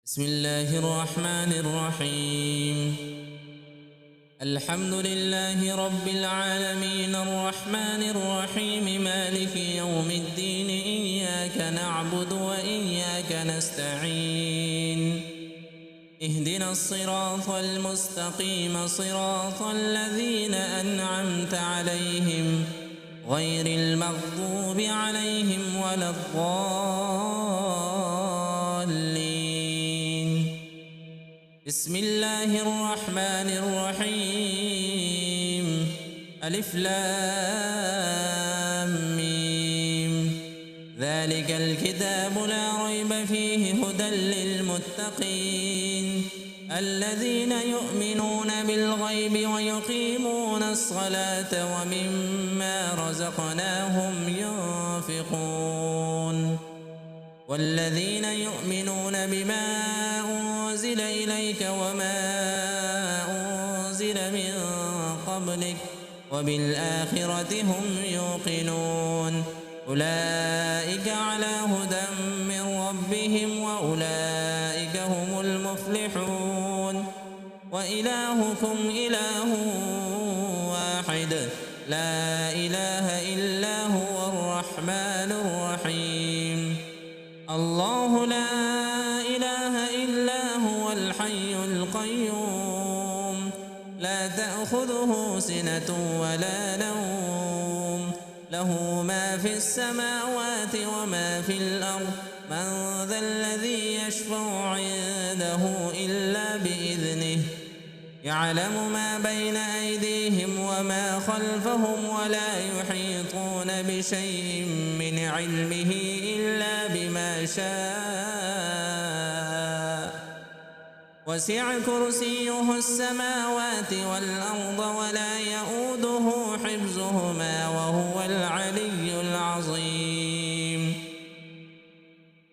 بسم الله الرحمن الرحيم. الحمد لله رب العالمين الرحمن الرحيم مالك يوم الدين إياك نعبد وإياك نستعين اهدنا الصراط المستقيم صراط الذين أنعمت عليهم غير المغضوب عليهم ولا الضالين. بسم الله الرحمن الرحيم. ألف لام ميم. ذلك الكتاب لا ريب فيه هدى للمتقين الذين يؤمنون بالغيب ويقيمون الصلاة ومما رزقناهم ينفقون والذين يؤمنون بما أنزل إليك وما أنزل من قبلك وبالآخرة هم يوقنون أولئك على هدى من ربهم وأولئك هم المفلحون. وإلهكم إله واحد لا إله إلا هو الرحمن الرحيم. الله لا إله إلا هو الحي القيوم لا تأخذه سنة ولا نوم له ما في السماوات وما في الأرض من ذا الذي يشفع عنده إلا بإذنه يعلم ما بين أيديهم وما خلفهم ولا يحيطون بشيء من علمه إلا بما شاء وسع كرسيه السماوات والأرض ولا يؤوده حفظهما وهو العلي العظيم.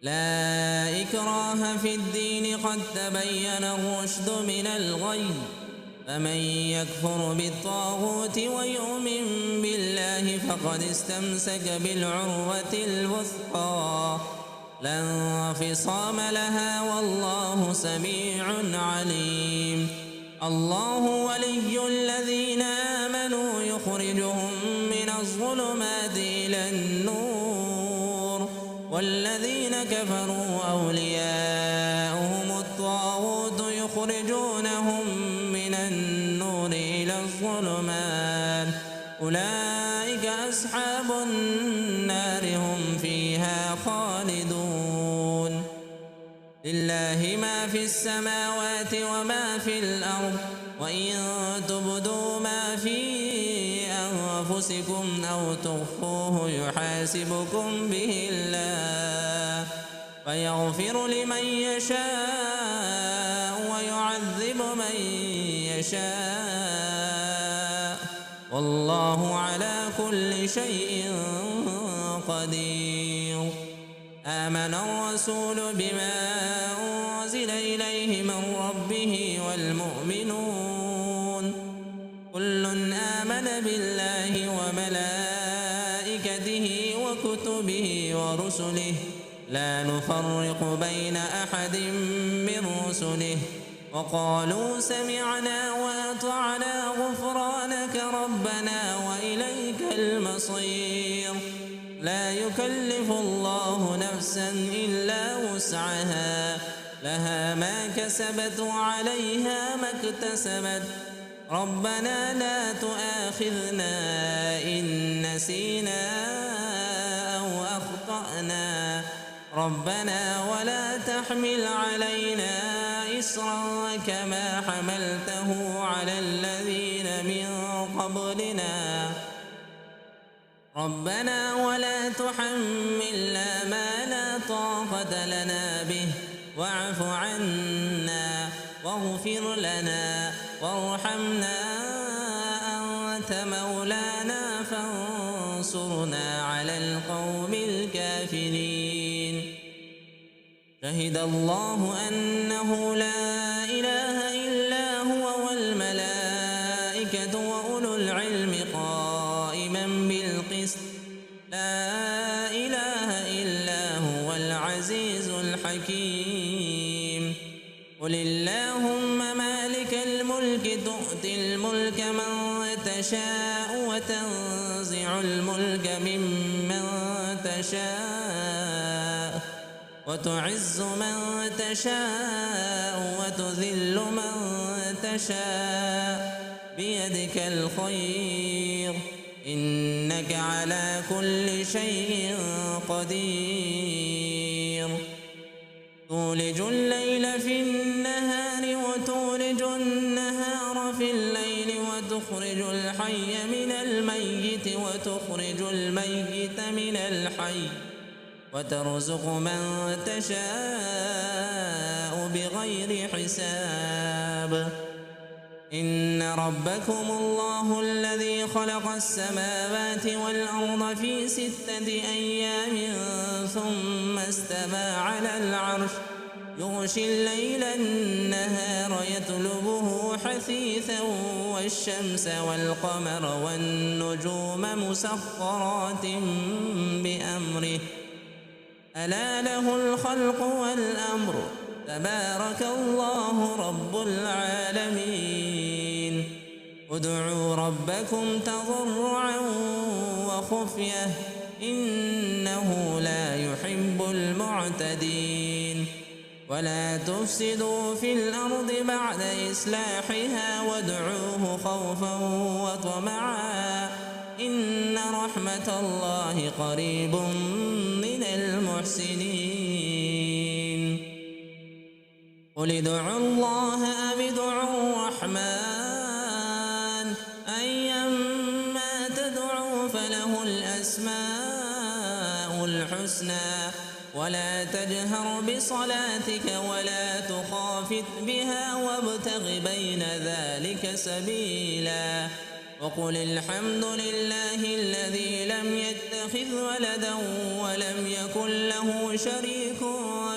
لا إكراه في الدين قد تبين الرشد من الغي فمن يكفر بالطاغوت ويؤمن بالله فقد استمسك بالعروة الوثقى لا انفصام لها والله سميع عليم. الله ولي الذين آمنوا يخرجهم من الظلمات إلى النور والذين كفروا أولياؤهم الطاغوت يخرجونهم من النور إلى الظلمات أولئك أصحاب النار هم فيها خالدون. لله ما في السماوات وما في الأرض وإن تبدوا ما في أنفسكم أو تخفوه يحاسبكم به الله فيغفر لمن يشاء ويعذب من يشاء والله على كل شيء قدير. آمن الرسول بما أنزل إليه من ربه والمؤمنون كل آمن بالله وملائكته وكتبه ورسله لا نفرق بين أحد من رسله وقالوا سمعنا وأطعنا غفرانك ربنا وإليك المصير. لا يكلف الله نفسا إلا وسعها لها ما كسبت وعليها ما اكتسبت ربنا لا تؤاخذنا إن نسينا أو أخطأنا ربنا ولا تحمل علينا إصرا كما حملته على الذين من قبلنا ربنا ولا تحملنا ما لا طاقة لنا به واعف عنا واغفر لنا وارحمنا أنت مولانا فانصرنا على القوم الكافرين. شهد الله أنه لا إله إلا هو والملائكة وأولو العلم قائما بالقسط لا إله إلا هو العزيز الحكيم. قل اللهم مالك الملك تؤتي الملك من تشاء وتنزع الملك ممن تشاء وتعز من تشاء وتذل من تشاء بيدك الخير إنك على كل شيء قدير تولج الليل في النهار وتولج النهار في الليل وتخرج الحي من الميت وتخرج الميت من الحي وترزق من تشاء بغير حساب إن ربكم الله الذي خلق السماوات والأرض في 6 أيام ثم استوى على العرش يغشي الليل النهار يطلبه حثيثا والشمس والقمر والنجوم مسخرات بأمره ألا له الخلق والأمر تبارك الله رب العالمين ادعوا ربكم تضرعا وخفية إنه لا يحب المعتدين ولا تفسدوا في الأرض بعد إصلاحها وادعوه خوفا وطمعا إن رحمة الله قريب من المحسنين قل ادعوا الله أو ادعوا الرحمن أيما تدعوا فله الأسماء الحسنى ولا تجهر بصلاتك ولا تخافت بها وابتغ بين ذلك سبيلا وقل الحمد لله الذي لم يتخذ ولدا ولم يكن له شريك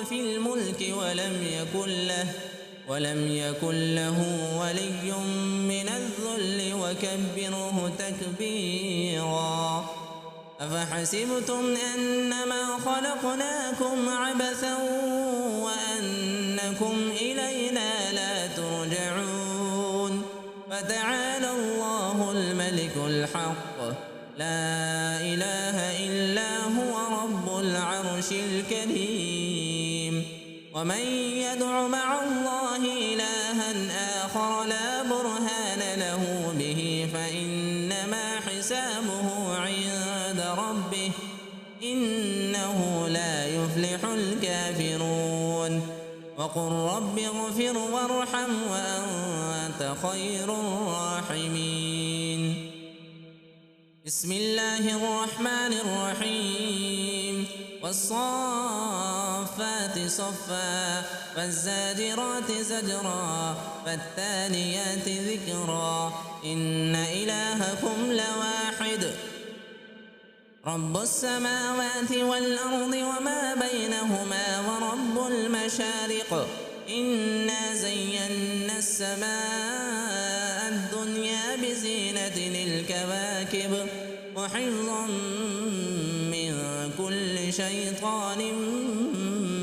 في الملك ولم يكن له ولي من الذل وكبره تكبيرا أفحسبتم أنما خلقناكم عبثا وأنكم إلينا لا ترجعون فتعالى الله الملك الحق لا إله إلا هو رب العرش الكريم ومن يدع مع الله إلها آخر لا برهان له به فإنما حسابه عند ربه إنه لا يفلح الكافرون وقل رب اغفر وارحم وأنت خير الراحمين بسم الله الرحمن الرحيم والصافات صفا فالزاجرات زجرا فالتاليات ذكرا إن إلهكم لواحد رب السماوات والأرض وما بينهما ورب المشارق إنا زينا السماء الدنيا بزينة الكواكب وحفظا من كل شيطان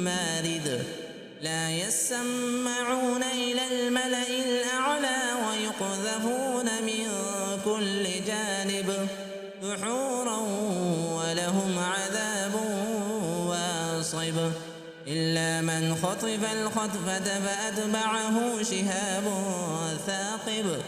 مارد لا يسمعون إلى الملأ الأعلى ويقذفون من كل جانب دحورا ولهم عذاب واصب إلا من خطف الخطفة فأتبعه شهاب ثاقب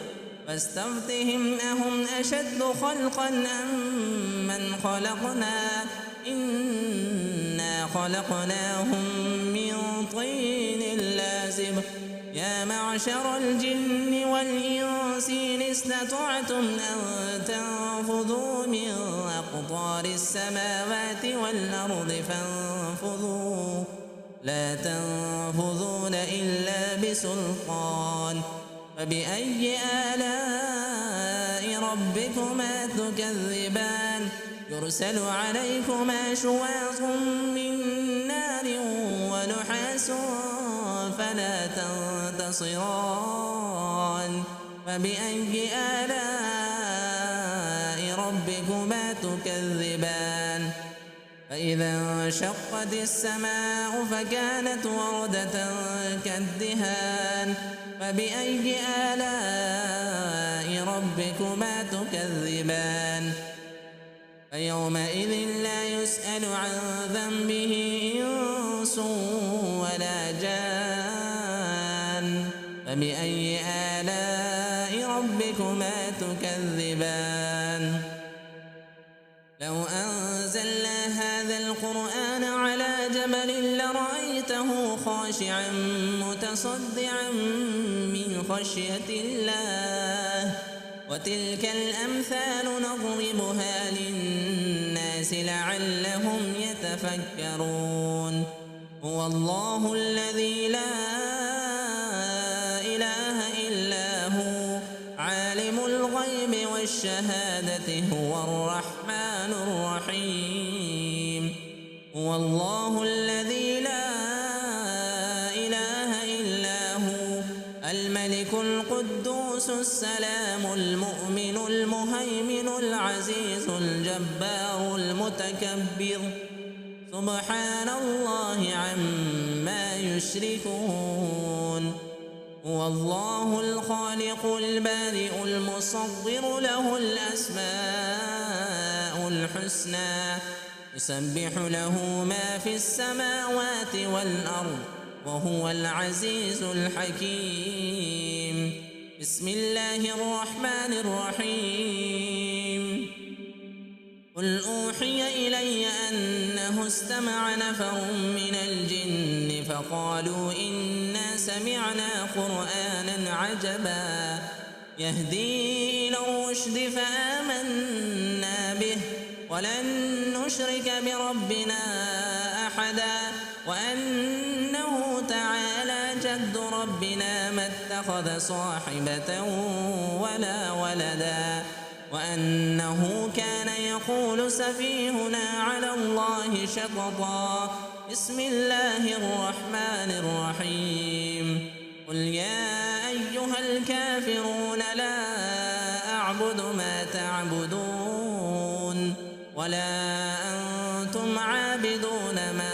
فاستفتهم أهم أشد خلقا أم من خلقنا إنا خلقناهم من طين لازب يا معشر الجن والإنس إن استطعتم أن تنفذوا من أقطار السماوات والأرض فانفذوا لا تنفذون إلا بسلطان فبأي آلاء ربكما تكذبان يرسل عليكما شواظ من نار ونحاس فلا تنتصران فبأي آلاء ربكما تكذبان فإذا انشقت السماء فكانت وردة كالدهان فبأي آلاء ربكما تكذبان فيومئذ لا يسأل عن ذنبه إنس ولا جان فبأي آلاء ربكما تكذبان لو أنزلنا هذا القرآن على جبل لرأيته خاشعا متصدعا من خشية الله وتلك الأمثال نضربها للناس لعلهم يتفكرون هو الله الذي لا إله إلا هو عالم الغيب والشهادة هو الرحمن الرحيم هو الله الذي لا إله إلا هو الملك القدوس السلام المؤمن المهيمن العزيز الجبار المتكبر سبحان الله عما يشركون هو الله الخالق البارئ المصور له الأسماء الحسنى يسبح له ما في السماوات والأرض وهو العزيز الحكيم بسم الله الرحمن الرحيم قل أوحي إلي أنه استمع نفر من الجن فقالوا إنا سمعنا قرآنا عجبا يهدي إلى الرشد فآمنا به ولن نشرك بربنا أحدا وأنه تعالى جد ربنا ما اتخذ صاحبة ولا ولدا وأنه كان يقول سفيهنا على الله شططا بسم الله الرحمن الرحيم قل يا أيها الكافرون لا أعبد ما تعبدون ولا أنتم عابدون ما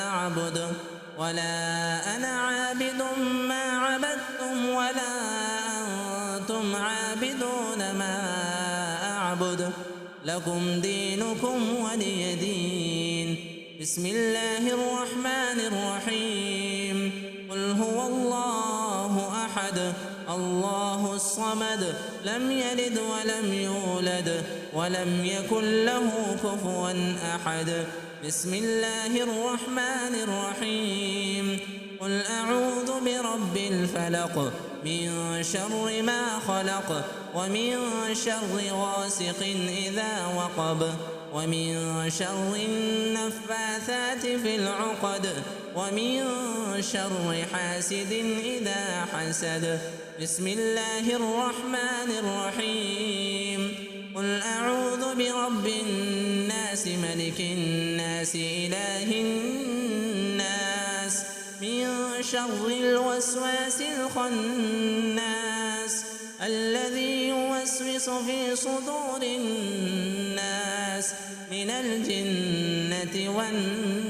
أعبد ولا أنا عابد ما عبدتم ولا أنتم عابدون ما أعبد لكم دينكم ولي دين بسم الله الرحمن الرحيم قل هو الله أحد الله الصمد لم يلد ولم يولد ولم يكن له كفوا أحد بسم الله الرحمن الرحيم قل أعوذ برب الفلق من شر ما خلق ومن شر غاسق إذا وقب ومن شر النفاثات في العقد ومن شر حاسد إذا حسد بسم الله الرحمن الرحيم قل أعوذ برب الناس ملك الناس إله الناس من شر الوسواس الخناس الذي يوسوس في صدور الناس من الجنة والناس